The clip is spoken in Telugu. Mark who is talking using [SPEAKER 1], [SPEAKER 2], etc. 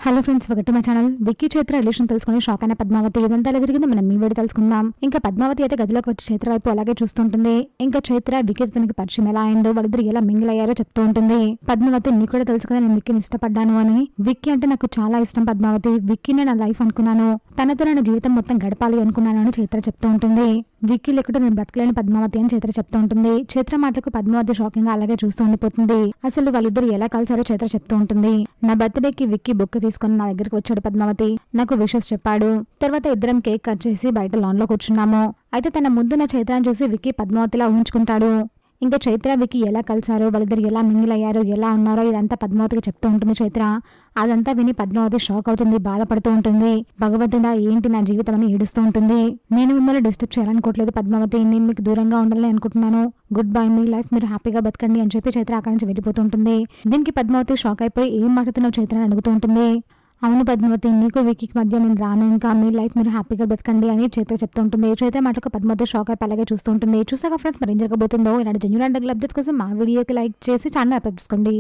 [SPEAKER 1] Hello friends, welcome to my channel. Vicky Chaitra relation తెలుసుకుని షాక్ అయిన పద్మావతి ఇదంతా ఎలా జరిగింది మనం ఈ వీడియో తెలుసుకుందాం. ఇంకా పద్మావతి అయితే గదిలోకి వచ్చి చైత్ర వైపు అలాగే చూస్తుంటుంది. ఇంకా చైత్ర విక్కీ తనకి పరిచయం ఎలా అయిందో, వాళ్ళిద్దరు ఎలా మింగిల్ అయ్యారో చెప్తూ ఉంటుంది. పద్మావతి నీకు కూడా తెలుసు కదా నేను విక్కీని ఇష్టపడ్డాను అని. విక్కీ అంటే నాకు చాలా ఇష్టం పద్మావతి, విక్కీనే నా లైఫ్ అనుకున్నాను, తనతో నా జీవితం మొత్తం గడపాలి అనుకున్నాను అని చైత్ర చెప్తూ ఉంటుంది. విక్కీ లేకుండా నేను బ్రతకలేని పద్మావతి అని చైత్ర చెప్తూ ఉంటుంది. చైత్ర మాటలకు పద్మావతి షాకింగ్ గా అలాగే చూస్తూ ఉండిపోతుంది. అసలు వాళ్ళిద్దరు ఎలా కలిసారో చైత్ర చెప్తూ ఉంటుంది. నా బర్త్డేకి విక్కీ బుక్ తీసుకుని నా దగ్గరికి వచ్చాడు పద్మావతి, నాకు విషెస్ చెప్పాడు. తర్వాత ఇద్దరం కేక్ కట్ చేసి బయట లాన్ లో కూర్చున్నాము. అయితే తన ముందు నా చైత్రాన్ని చూసి విక్కీ పద్మావతిలా ఊహించుకుంటాడు. ఇంకా చైత్ర విక్కీ ఎలా కలిసారో, వాళ్ళిద్దరు ఎలా మింగిల్ అయ్యారో, ఎలా ఉన్నారో ఇదంతా పద్మావతికి చెప్తూ ఉంటుంది చైత్ర. అదంతా విని పద్మావతి షాక్ అవుతుంది, బాధపడుతూ ఉంటుంది. భగవంతుడా ఏంటి నా జీవితం అని ఏడుస్తూ ఉంటుంది. నేను మిమ్మల్ని డిస్టర్బ్ చేయాలనుకోవట్లేదు పద్మావతి, నేను మీకు దూరంగా ఉండాలని అనుకుంటున్నాను. గుడ్ బై, మీ లైఫ్ మీరు హ్యాపీగా బతకండి అని చెప్పి చైత్ర అక్కడి నుంచి వెళ్ళిపోతూ ఉంటుంది. దీనికి పద్మావతి షాక్ అయిపోయి ఏం మాట్లాడుతున్నావు చైత్ర అని అడుగుతూ ఉంటుంది. అవును పద్మావతి, నీకు విక్కీకి మధ్య నేను రాను, ఇంకా మీ లైఫ్ మీరు హ్యాపీగా బతకండి అని చైత్ర చెప్తూ ఉంటుంది. చైత్ర మాటకు పద్మావతి షాక్ అయిపోయి అలాగే చూస్తూ ఉంటుంది. చూసాక ఫ్రెండ్స్ మరి ఏం జరగబోతుందో, ఇలాంటి జెన్యూన్ అండ్ అప్డేట్స్ కోసం మా వీడియోకి లైక్ చేసి ఛానల్ సబ్స్క్రైబ్ చేసుకోండి.